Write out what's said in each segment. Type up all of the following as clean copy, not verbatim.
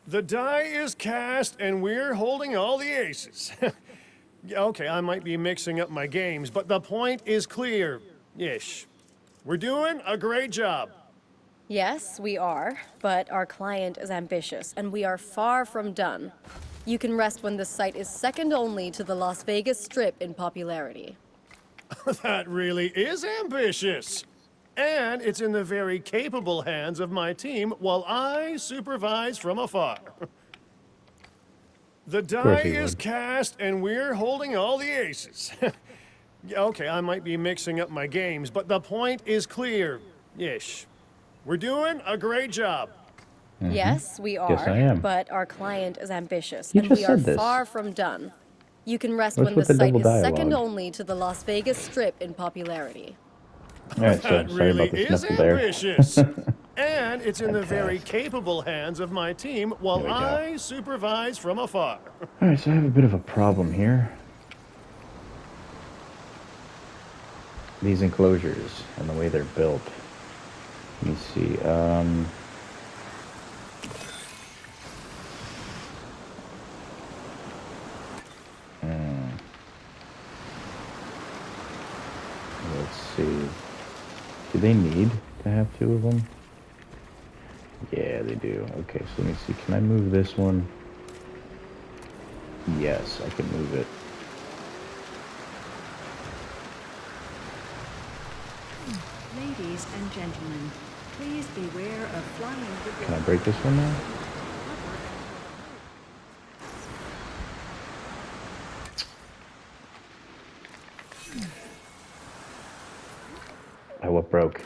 The die is cast and we're holding all the aces. Okay, I might be mixing up my games, but the point is clear-ish. We're doing a great job. Yes, we are, but our client is ambitious, and we are far from done. You can rest when this site is second only to the Las Vegas Strip in popularity. That really is ambitious. And it's in the very capable hands of my team while I supervise from afar. The Of course die he is would. cast and we're holding all the aces. Okay, I might be mixing up my games, but the point is clear-ish. We're doing a great job. Yes, we Yes, I are, am. but our client is ambitious, You and we just are said this. far from done. You can rest What's when with this the site double is second dialogue? only to the Las Vegas Strip in popularity. Alright, so That sorry really about the is sniffle there. ambitious. And it's in the very Fantastic. capable hands of my team There while we go. I supervise from afar. Alright, so I have a bit of a problem here. These enclosures and the way they're built. Let me see. Let's see. Do they need to have two of them? Yeah, they do. Okay, so let me see. Can I move this one? Yes, I can move it. Ladies and gentlemen, please beware of flying debris. Can I break this one now? Oh, what broke?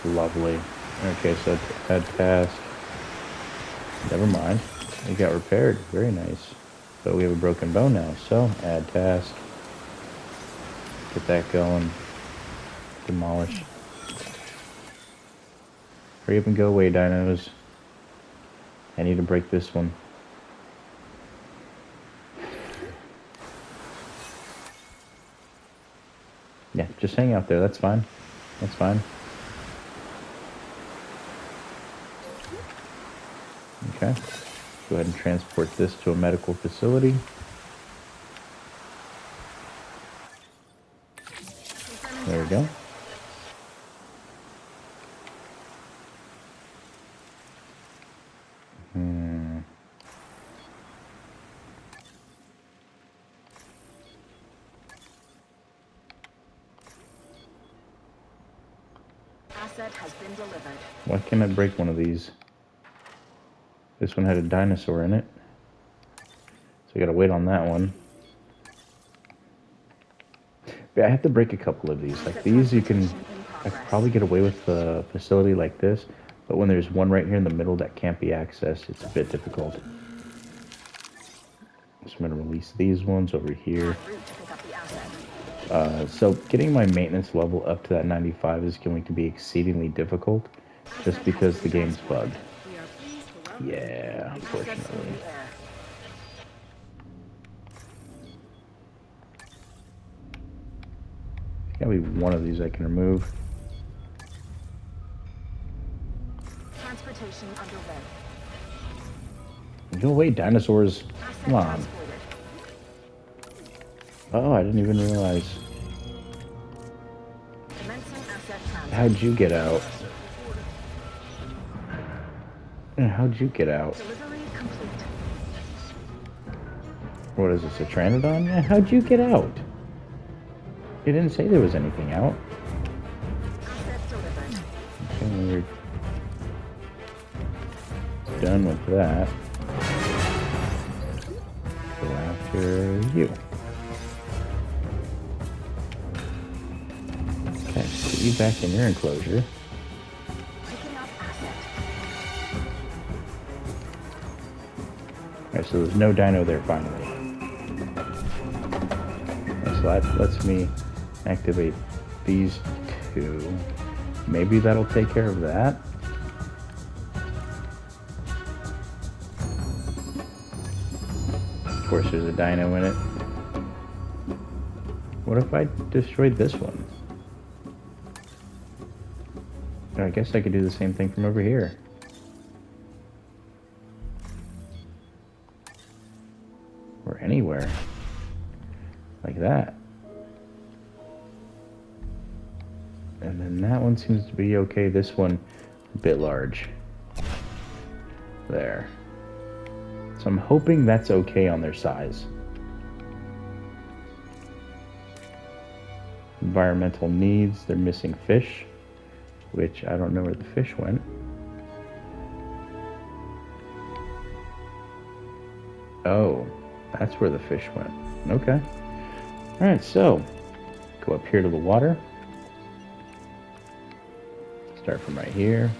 Lovely. Okay, so add task. Never mind. It got repaired. Very nice. But we have a broken bone now, so add task. Get that going. Demolish. Hurry up and go away, dinos. I need to break this one. Yeah, just hang out there. That's fine. That's fine. Okay. Go ahead and transport this to a medical facility. There we go. Asset has been delivered. Why can't I break one of these? This one had a dinosaur in it. So I gotta wait on that one. Yeah, I have to break a couple of these. Like these, I could probably get away with a facility like this. But when there's one right here in the middle that can't be accessed, it's a bit difficult. So I'm gonna release these ones over here. So getting my maintenance level up to that 95 is going to be exceedingly difficult, just because the game's bugged. We are pleased to welcome Yeah, assets unfortunately. in the air. There's gotta be one of these I can remove. Transportation underway. Go away, dinosaurs. Asset Come on. transported. Oh, I didn't even realize. Commencing asset transit. How'd you get out? How'd you get out? Delivery complete. What is this, a Pteranodon? Yeah, how'd you get out? You didn't say there was anything out. Asset delivered. Okay, we're done with that. Go after you. Okay, put you back in your enclosure. Picking up asset. Alright, so there's no dino there finally. So that lets me activate these two. Maybe that'll take care of that. Of course, there's a dino in it. What if I destroyed this one? I guess I could do the same thing from over here. anywhere. Like that. And then that one seems to be okay. This one, a bit large. There. So I'm hoping that's okay on their size. Environmental needs, they're missing fish, which I don't know where the fish went. Oh, that's where the fish went. Okay. Alright, so go up here to the water. Start from right here.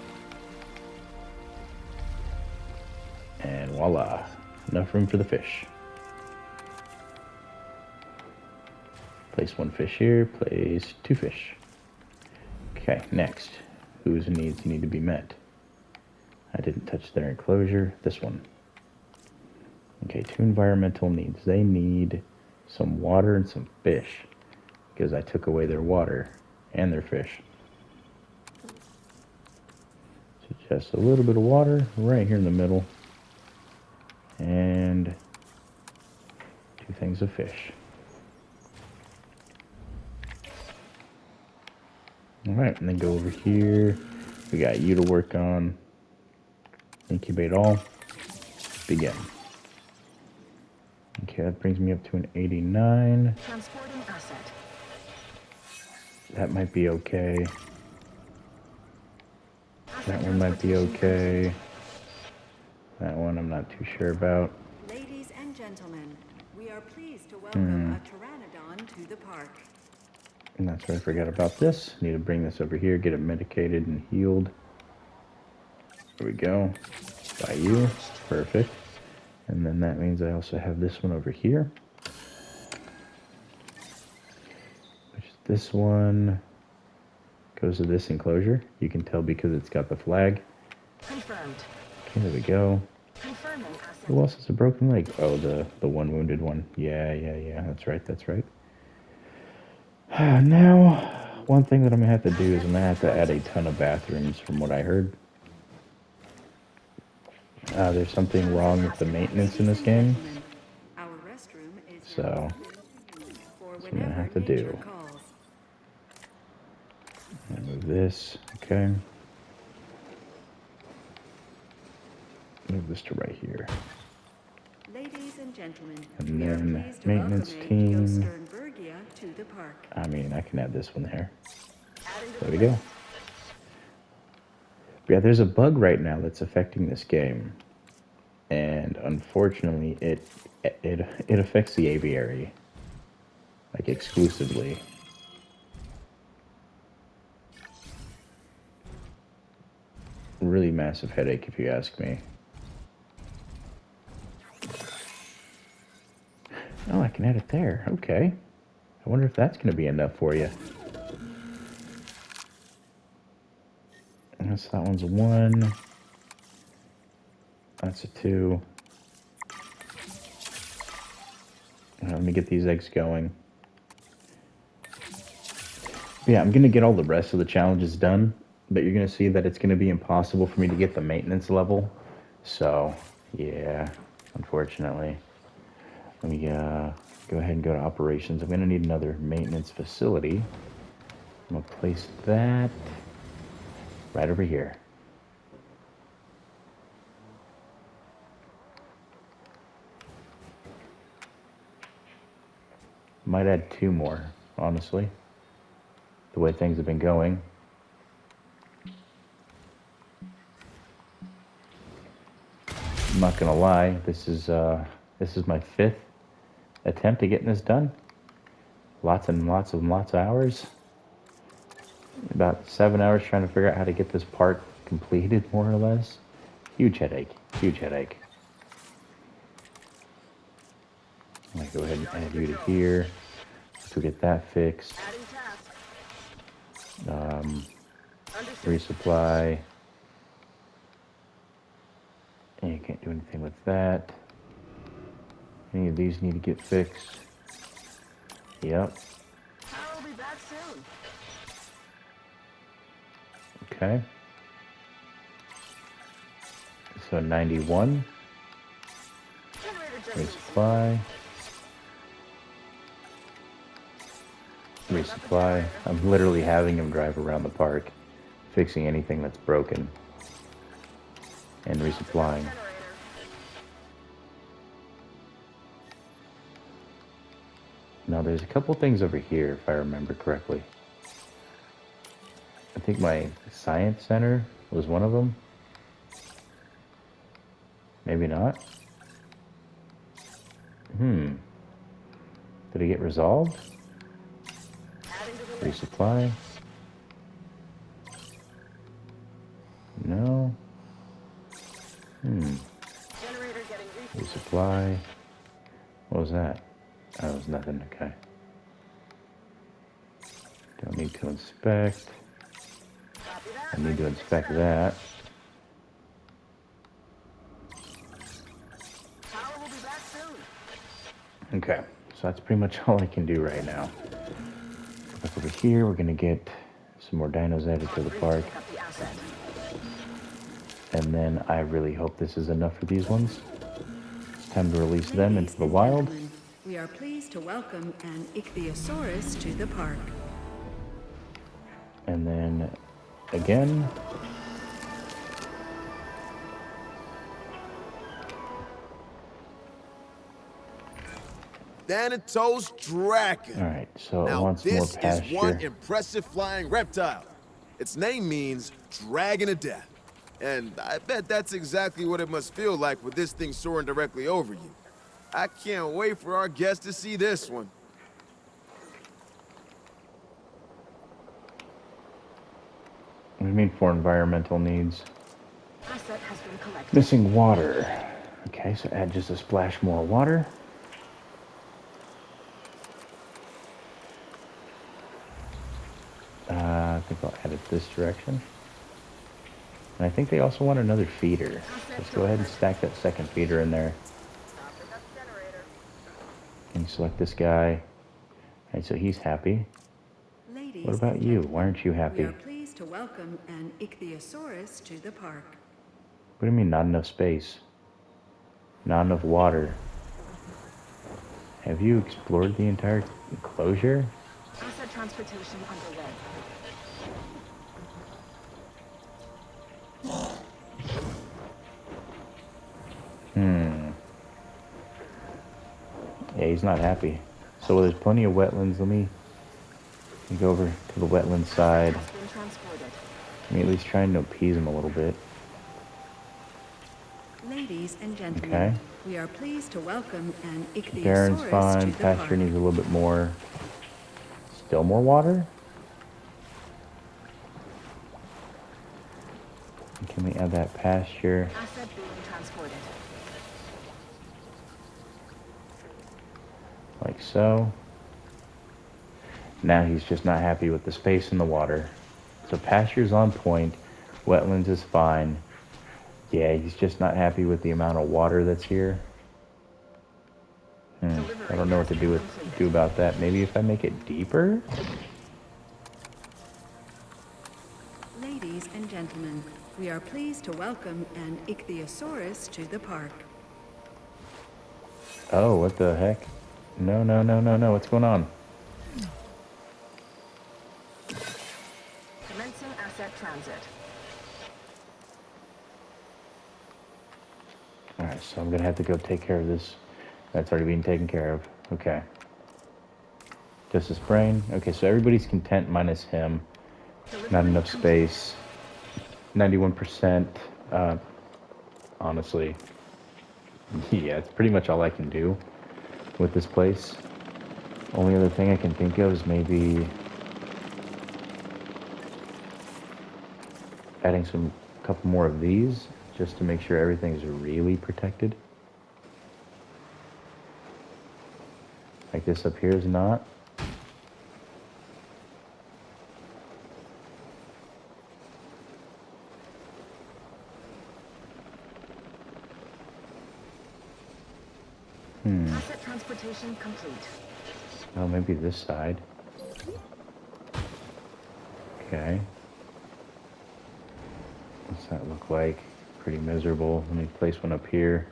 And voila, enough room for the fish. Place one fish here, place two fish. Okay, next. Whose needs need to be met? I didn't touch their enclosure. This one. Okay, two environmental needs. They need some water and some fish because I took away their water and their fish. So just a little bit of water right here in the middle and two things of fish. All right, and then go over here. We got you to work on. Incubate all. Begin. Okay, that brings me up to an 89. Transporting asset. That might be okay. That one might be okay. That one I'm not too sure about. Ladies and gentlemen, we are pleased to welcome a pteranodon to the park. And that's where I forgot about this. Need to bring this over here, get it medicated and healed. There we go. By you. Perfect. And then that means I also have this one over here. Which this one goes to this enclosure. You can tell because it's got the flag. Confirmed. Okay, there we go. Confirming asset. Who else has a broken leg? Oh, the one wounded one. Yeah. That's right. Now, one thing that I'm going to have to do is I'm going to have to add a ton of bathrooms from what I heard. There's something wrong with the maintenance in this game. Our restroom is So, for that's what I'm going to have to nature do. calls. Move this. Okay. Move this to right here. Ladies and gentlemen, And we are then pleased to maintenance welcome team. Sternbergia to the park. I mean, I can add this one there. There we go. Yeah, there's a bug right now that's affecting this game. And unfortunately, it affects the aviary. Like, exclusively. Really massive headache, if you ask me. Oh, I can add it there. Okay. I wonder if that's going to be enough for you. I guess that one's a 1. That's a 2. Let me get these eggs going. Yeah, I'm going to get all the rest of the challenges done, but you're going to see that it's going to be impossible for me to get the maintenance level. So, yeah, unfortunately. Let me go ahead and go to operations. I'm going to need another maintenance facility. I'm going to place that right over here. Might add 2 more, honestly, the way things have been going. I'm not gonna lie, this is my 5th attempt at getting this done. Lots of hours. About 7 hours trying to figure out how to get this part completed, more or less. Huge headache. I'm gonna go ahead and add you to here. So get that fixed. Resupply. And you can't do anything with that. Any of these need to get fixed. Yep. I'll be back soon. Okay. So 91. Resupply. resupply. I'm literally having him drive around the park, fixing anything that's broken, and resupplying. Now there's a couple things over here, if I remember correctly. I think my science center was one of them. Maybe not. Did it get resolved? Resupply? No. Resupply. What was that? Oh, it was nothing. Okay. Don't need to inspect. I need to inspect that. Okay, so that's pretty much all I can do right now. Look over here, we're gonna get some more dinos added to the park. And then I really hope this is enough for these ones. It's time to release them into the wild. We are pleased to welcome an ichthyosaurus to the park. And then again. Thanatos Draken. All right, so it Now wants more this is one pasture. impressive flying reptile. Its name means dragon of death. And I bet that's exactly what it must feel like with this thing soaring directly over you. I can't wait for our guests to see this one. What do you mean for environmental needs? Asset has been collected. Missing water. Okay, so add just a splash more water. I think I'll add it this direction. And I think they also want another feeder. Let's go ahead and stack that second feeder in there. And select this guy. All right, so he's happy. Ladies What about and you? gentlemen, Why aren't you We happy? are pleased to welcome an ichthyosaurus to the park. What do you mean not enough space? Not enough water? Have you explored the entire enclosure? Asset transportation underway. Yeah, he's not happy. So there's plenty of wetlands. Let me go over to the wetland side. Has been transported. Let me at least try and appease him a little bit. Ladies and gentlemen, Okay. we are pleased to welcome an Barren's ichthyosaurus fine. to the Pasture park. needs a little bit more. Still more water? Can we add that pasture? Asset being transported. Like so. Now he's just not happy with the space in the water. So pasture's on point. Wetlands is fine. Yeah, he's just not happy with the amount of water that's here. I don't know what to do about that. Maybe if I make it deeper? Ladies and gentlemen, we are pleased to welcome an ichthyosaurus to the park. Oh, what the heck? No, no, no, no, no. What's going on? Commencing asset transit. Alright, so I'm gonna have to go take care of this. That's already being taken care of. Okay. Just his brain. Okay, so everybody's content minus him. Not enough space. 91%. Honestly. Yeah, it's pretty much all I can do with this place. Only other thing I can think of is maybe adding a couple more of these just to make sure everything's really protected. Like this up here is not. Asset transportation complete. Oh, maybe this side. Okay. What's that look like? Pretty miserable. Let me place one up here.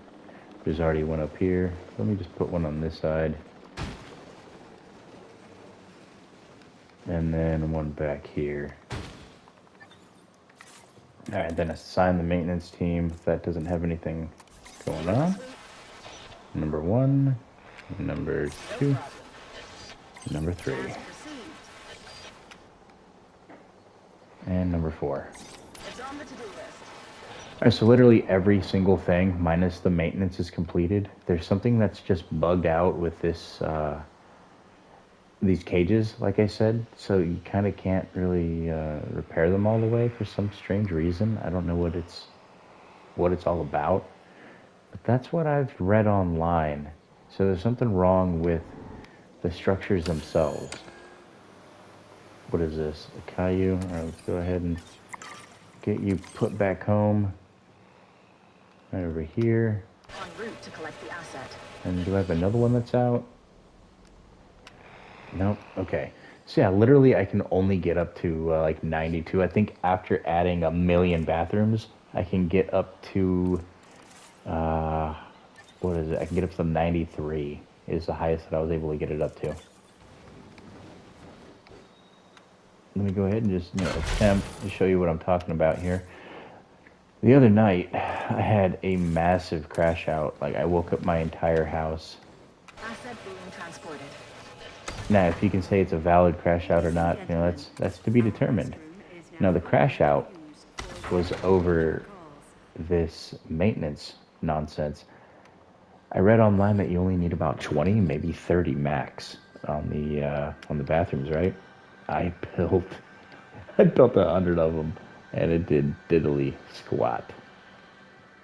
There's already one up here. Let me just put one on this side. And then one back here. Alright, then assign the maintenance team if that doesn't have anything going on. Number 1, number 2, number 3, and number 4. It's on the to-do list. Alright, so literally every single thing, minus the maintenance, is completed. There's something that's just bugged out with this, these cages, like I said, so you kind of can't really repair them all the way for some strange reason. I don't know what it's all about, but that's what I've read online. So there's something wrong with the structures themselves. What is this? A Caillou? All right, let's go ahead and get you put back home. Right over here. En route to collect the asset. And do I have another one that's out? Nope. Okay. So yeah, literally I can only get up to like 92. I think after adding 1,000,000 bathrooms, I can get up to, what is it? I can get up to 93 is the highest that I was able to get it up to. Let me go ahead and just attempt to show you what I'm talking about here. The other night, I had a massive crash out. Like, I woke up my entire house. Asset being transported. Now, if you can say it's a valid crash out or not, that's to be determined. Now, the crash out was over this maintenance nonsense. I read online that you only need about 20, maybe 30 max on the bathrooms, right? I built 100 of them, and it did diddly squat.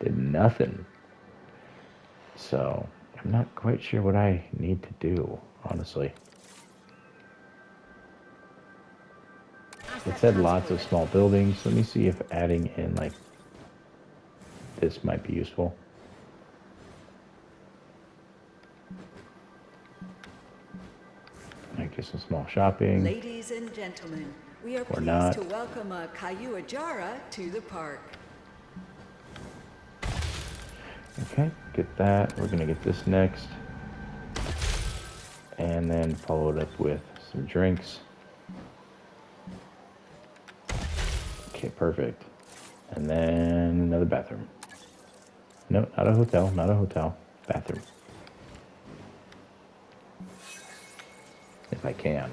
Did nothing. So I'm not quite sure what I need to do, honestly. It said lots of small buildings. Let me see if adding in like this might be useful. I guess some small shopping. Ladies and gentlemen, we are Or pleased not. to welcome a Caillou Jara to the park. Okay, get that. We're gonna get this next. And then follow it up with some drinks. Okay, perfect. And then another bathroom. No, not a hotel, not a hotel. Bathroom. If I can.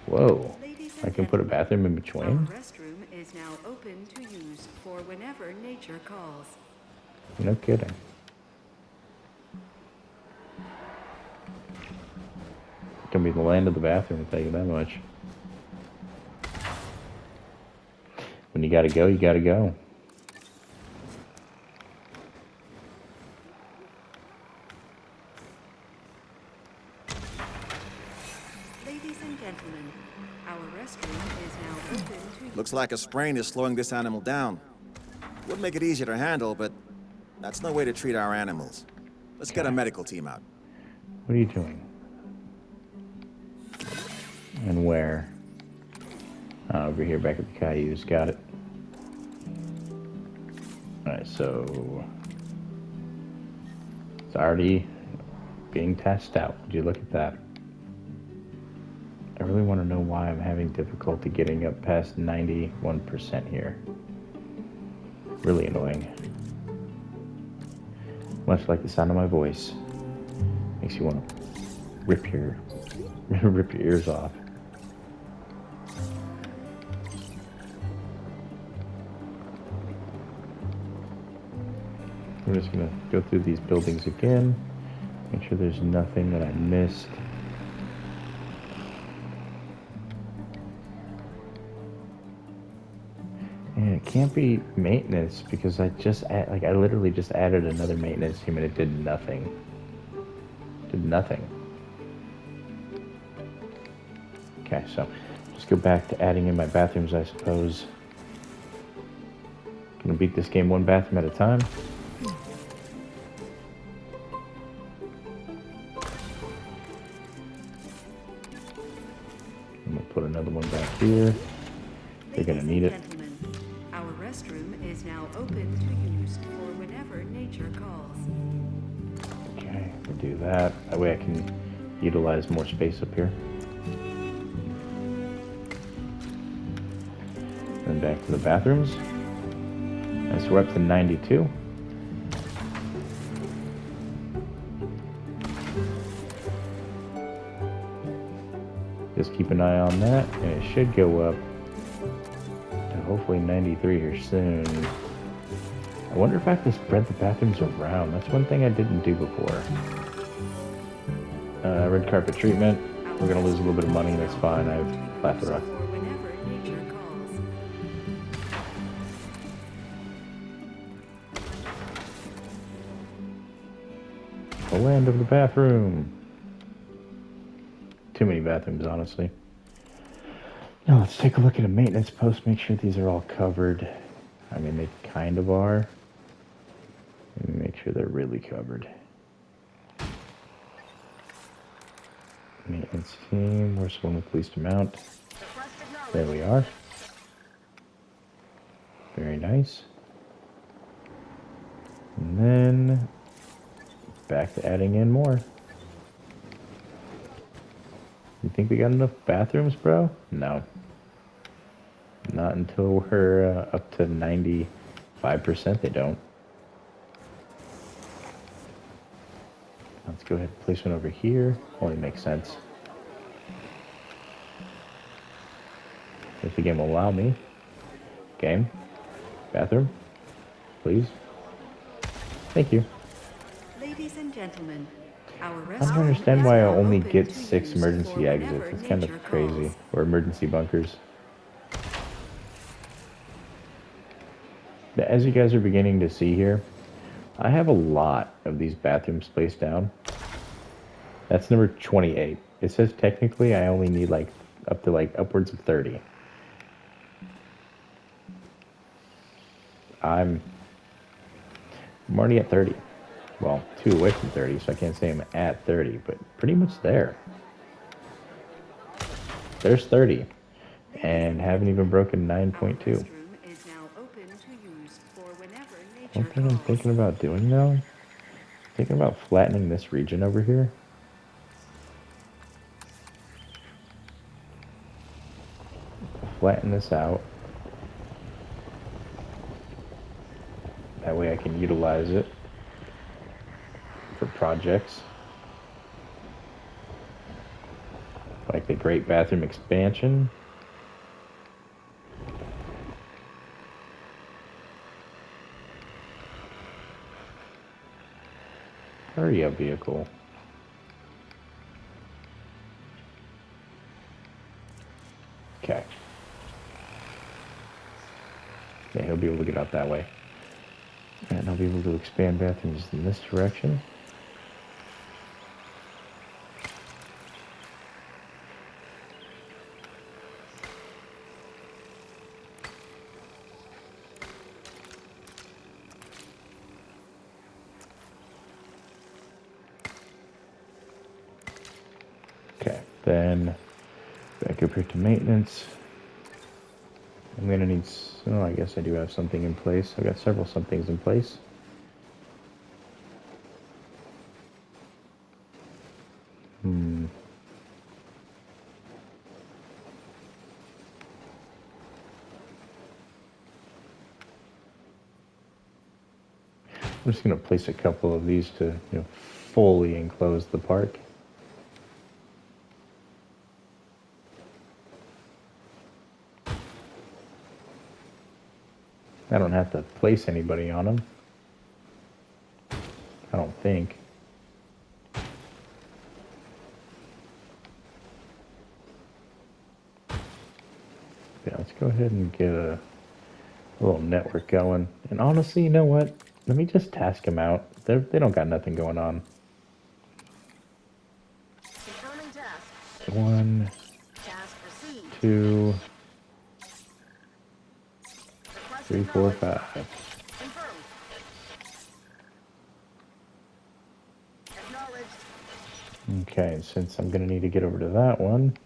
Whoa. Ladies I and can put a gentlemen, bathroom in our between? restroom is now open to use for whenever nature calls. No kidding. It's gonna be the land of the bathroom, I'll tell you that much. When you gotta go, you gotta go. Ladies and gentlemen, our restroom is now open to use. Looks like a sprain is slowing this animal down. Would make it easier to handle, but that's no way to treat our animals. Let's get a medical team out. What are you doing? And where? Over here, back at the Cailloux. Got it. Alright, so it's already being tested out. Would you look at that? I really want to know why I'm having difficulty getting up past 91% here. Really annoying. Much like the sound of my voice. Makes you want to rip your ears off. I'm just gonna go through these buildings again. Make sure there's nothing that I missed. And it can't be maintenance because I literally just added another maintenance team and it did nothing. Did nothing. Okay, so just go back to adding in my bathrooms, I suppose. Gonna beat this game one bathroom at a time. I'm gonna put another one back here. They're gonna need it. Ladies and gentlemen, our restroom is now open to use for whenever nature calls. Okay, we'll do that. That way I can utilize more space up here. Then back to the bathrooms. And so we're up to 92. Just keep an eye on that, and it should go up to hopefully 93 here soon. I wonder if I have to spread the bathrooms around. That's one thing I didn't do before. Red carpet treatment. We're gonna lose a little bit of money. That's fine. I have plethora. For whenever nature calls. The land of the bathroom. Too many bathrooms, honestly. Now let's take a look at a maintenance post. Make sure these are all covered. I mean, they kind of are. Let me make sure they're really covered. Maintenance team. Where's the one with least amount? There we are. Very nice. And then back to adding in more. You think we got enough bathrooms, bro? No. Not until we're up to 95%, they don't. Let's go ahead and place one over here. Only makes sense. If the game will allow me. Game. Bathroom. Please. Thank you. Ladies and gentlemen, our I don't restaurant understand is why I now only open get to 6 use emergency for exits. whenever It's kind nature of crazy. calls. Or emergency bunkers. But as you guys are beginning to see here, I have a lot of these bathrooms spaced down. That's number 28. It says technically I only need like up to like upwards of 30. I'm already at 30. Well, 2 away from 30, so I can't say I'm at 30, but pretty much there. There's 30, and haven't even broken 9.2. Restroom is now open to use for whenever nature One thing I'm calls. thinking about doing though, thinking about flattening this region over here. Flatten this out. That way I can utilize it for projects. Like the Great Bathroom Expansion. Hurry up, vehicle. Okay. Yeah, he'll be able to get out that way. And I'll be able to expand bathrooms in this direction. Okay, then back up here to maintenance. I'm gonna need, oh, I guess I do have something in place. I've got several somethings in place. I'm just gonna place a couple of these to, fully enclose the park. I don't have to place anybody on them. I don't think. Yeah, let's go ahead and get a little network going. And honestly, you know what? Let me just task them out. They don't got nothing going on. Confirming task. 1, Task received. 2, 3, Requesting 4, knowledge. 5. Confirmed. Acknowledged. Okay, since I'm gonna need to get over to that one.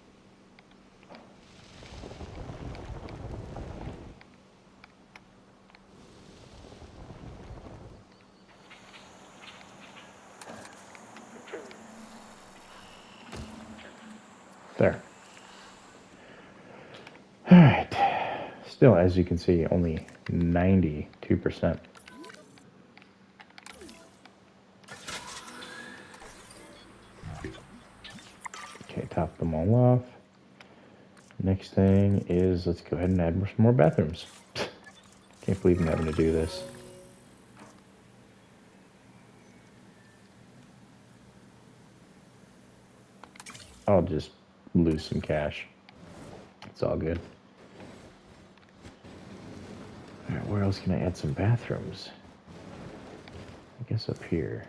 still, as you can see, only 92%. Okay, top them all off. Next thing is, let's go ahead and add some more bathrooms. Can't believe I'm having to do this. I'll just lose some cash. It's all good. Alright, where else can I add some bathrooms? I guess up here.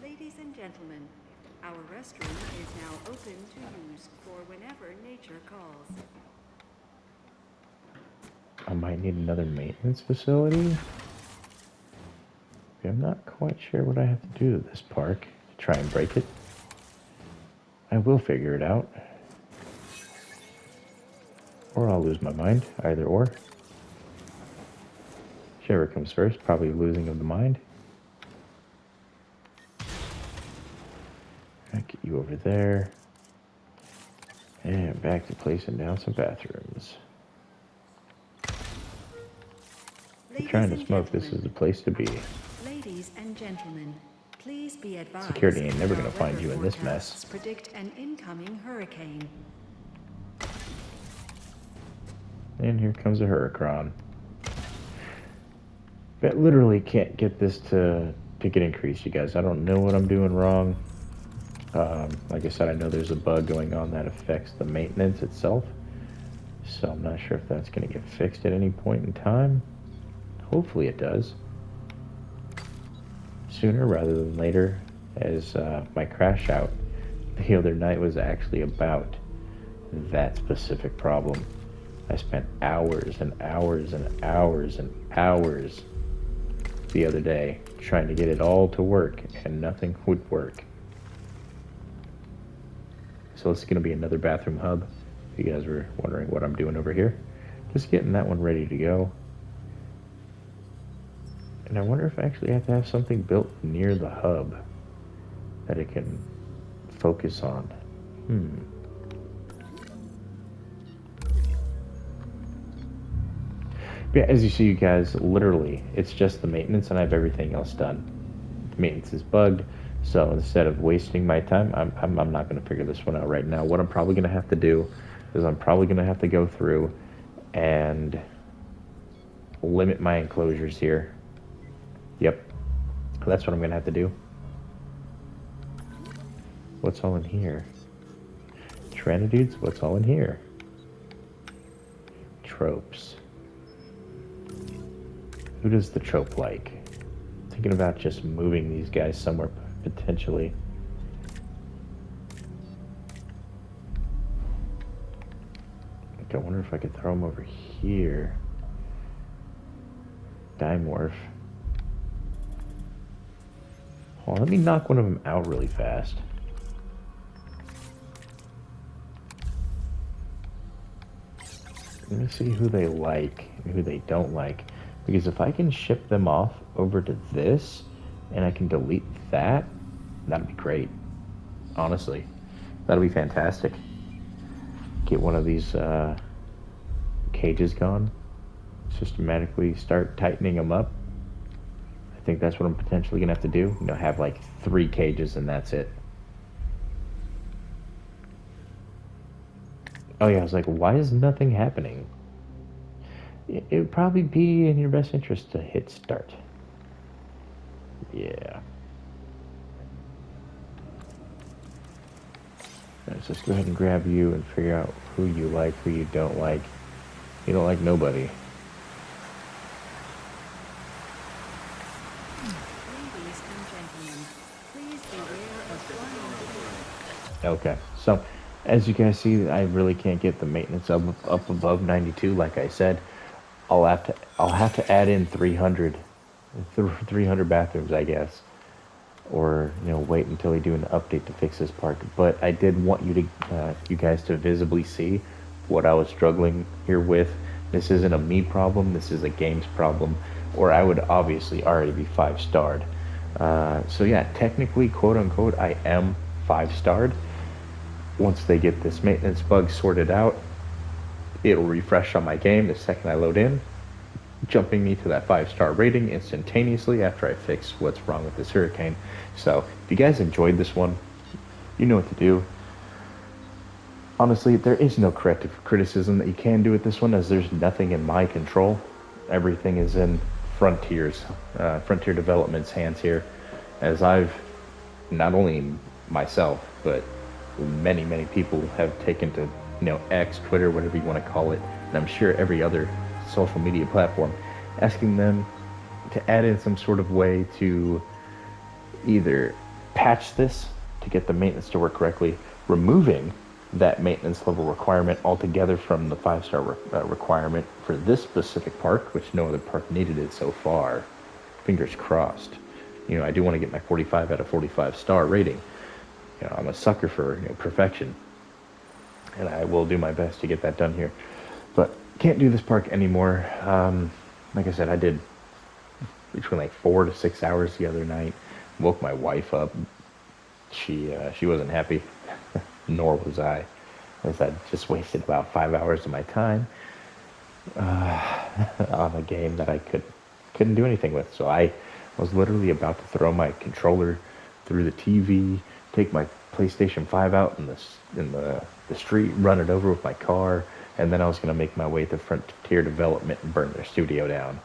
Ladies and gentlemen, our restroom is now open to use for whenever nature calls. I might need another maintenance facility. I'm not quite sure what I have to do to this park to try and break it. I will figure it out. Or I'll lose my mind, either or. Whichever comes first, probably losing of the mind. I'll get you over there. And back to placing down some bathrooms. If you're trying to smoke, this is the place to be. Ladies and gentlemen, please be advised. Security ain't never gonna our find you weather in this forecasts mess. Predict an incoming hurricane. And here comes a hurricane. But literally can't get this to get increased, you guys. I don't know what I'm doing wrong. Like I said, I know there's a bug going on that affects the maintenance itself. So I'm not sure if that's going to get fixed at any point in time. Hopefully it does. Sooner rather than later, as my crash out the other night was actually about that specific problem. I spent hours and hours and hours and hours the other day trying to get it all to work, and nothing would work. So it's going to be another bathroom hub. If you guys were wondering what I'm doing over here, just getting that one ready to go. And I wonder if I actually have to have something built near the hub that it can focus on. Yeah, as you see, you guys, literally, it's just the maintenance, and I have everything else done. The maintenance is bugged, so instead of wasting my time, I'm not going to figure this one out right now. What I'm probably going to have to do is I'm probably going to have to go through and limit my enclosures here. Yep, that's what I'm going to have to do. What's all in here? Tyrannodudes, what's all in here? Tropes. Who does the trope like? Thinking about just moving these guys somewhere potentially. I wonder if I could throw them over here. Dimorph. Hold on, let me knock one of them out really fast. Let me see who they like and who they don't like. Because if I can ship them off over to this, and I can delete that, that'd be great. Honestly, that'd be fantastic. Get one of these cages gone. Systematically start tightening them up. I think that's what I'm potentially gonna have to do. You know, have like 3 cages and that's it. Oh yeah, I was like, why is nothing happening? It would probably be in your best interest to hit start. Yeah. Let's just go ahead and grab you and figure out who you like, who you don't like. You don't like nobody. Ladies and gentlemen, please beware of flying debris. Okay, so as you guys see, I really can't get the maintenance up above 92. Like I said, I'll have to add in 300 bathrooms, I guess, or wait until we do an update to fix this park. But I did want you guys to visibly see what I was struggling here with. This isn't a me problem. This is a games problem, or I would obviously already be 5-starred. So yeah, technically, quote unquote, I am 5-starred. Once they get this maintenance bug sorted out, It'll refresh on my game the second I load in, jumping me to that 5-star rating instantaneously after I fix what's wrong with this hurricane. So if you guys enjoyed this one, you know what to do. Honestly, there is no corrective criticism that you can do with this one, as there's nothing in my control. Everything is in Frontier Development's hands here, as I've, not only myself, but many people have taken to, X, Twitter, whatever you want to call it, and I'm sure every other social media platform, asking them to add in some sort of way to either patch this to get the maintenance to work correctly, removing that maintenance level requirement altogether from the 5-star requirement for this specific park, which no other park needed it so far. Fingers crossed. I do want to get my 45 out of 45 star rating. I'm a sucker for perfection, and I will do my best to get that done here. But can't do this park anymore. Like I said, I did between like 4 to 6 hours the other night. Woke my wife up. She wasn't happy. Nor was I, as I just wasted about 5 hours of my time on a game that I couldn't do anything with. So I was literally about to throw my controller through the TV, take my PlayStation 5 out in the street, run it over with my car, and then I was going to make my way to Frontier Development and burn their studio down.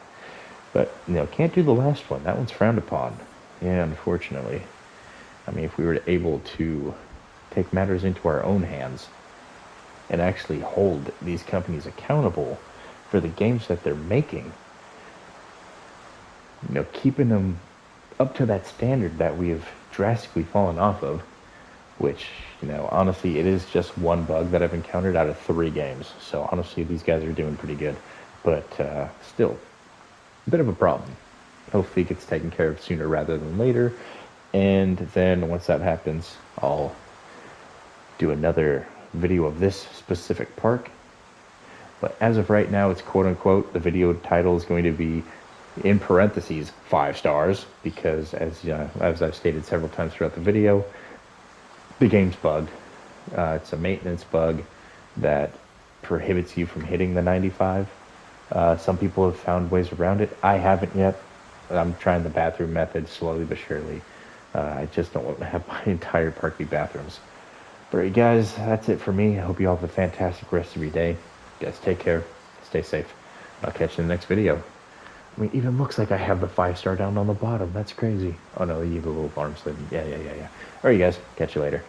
But can't do the last one. That one's frowned upon. Yeah, unfortunately. I mean, if we were able to take matters into our own hands and actually hold these companies accountable for the games that they're making, keeping them up to that standard that we have drastically fallen off of, which, honestly, it is just one bug that I've encountered out of 3 games. So honestly, these guys are doing pretty good, but still a bit of a problem. Hopefully it gets taken care of sooner rather than later. And then once that happens, I'll do another video of this specific park. But as of right now, it's quote unquote, the video title is going to be in parentheses 5 stars, because as I've stated several times throughout the video, the game's bugged. It's a maintenance bug that prohibits you from hitting the 95. Some people have found ways around it. I haven't yet. I'm trying the bathroom method slowly but surely. I just don't want to have my entire park be bathrooms. But right, guys, that's it for me. I hope you all have a fantastic rest of your day. You guys take care. Stay safe. I'll catch you in the next video. I mean, it even looks like I have the 5-star down on the bottom. That's crazy. Oh, no, you have a little arm slid. Yeah. All right, you guys. Catch you later.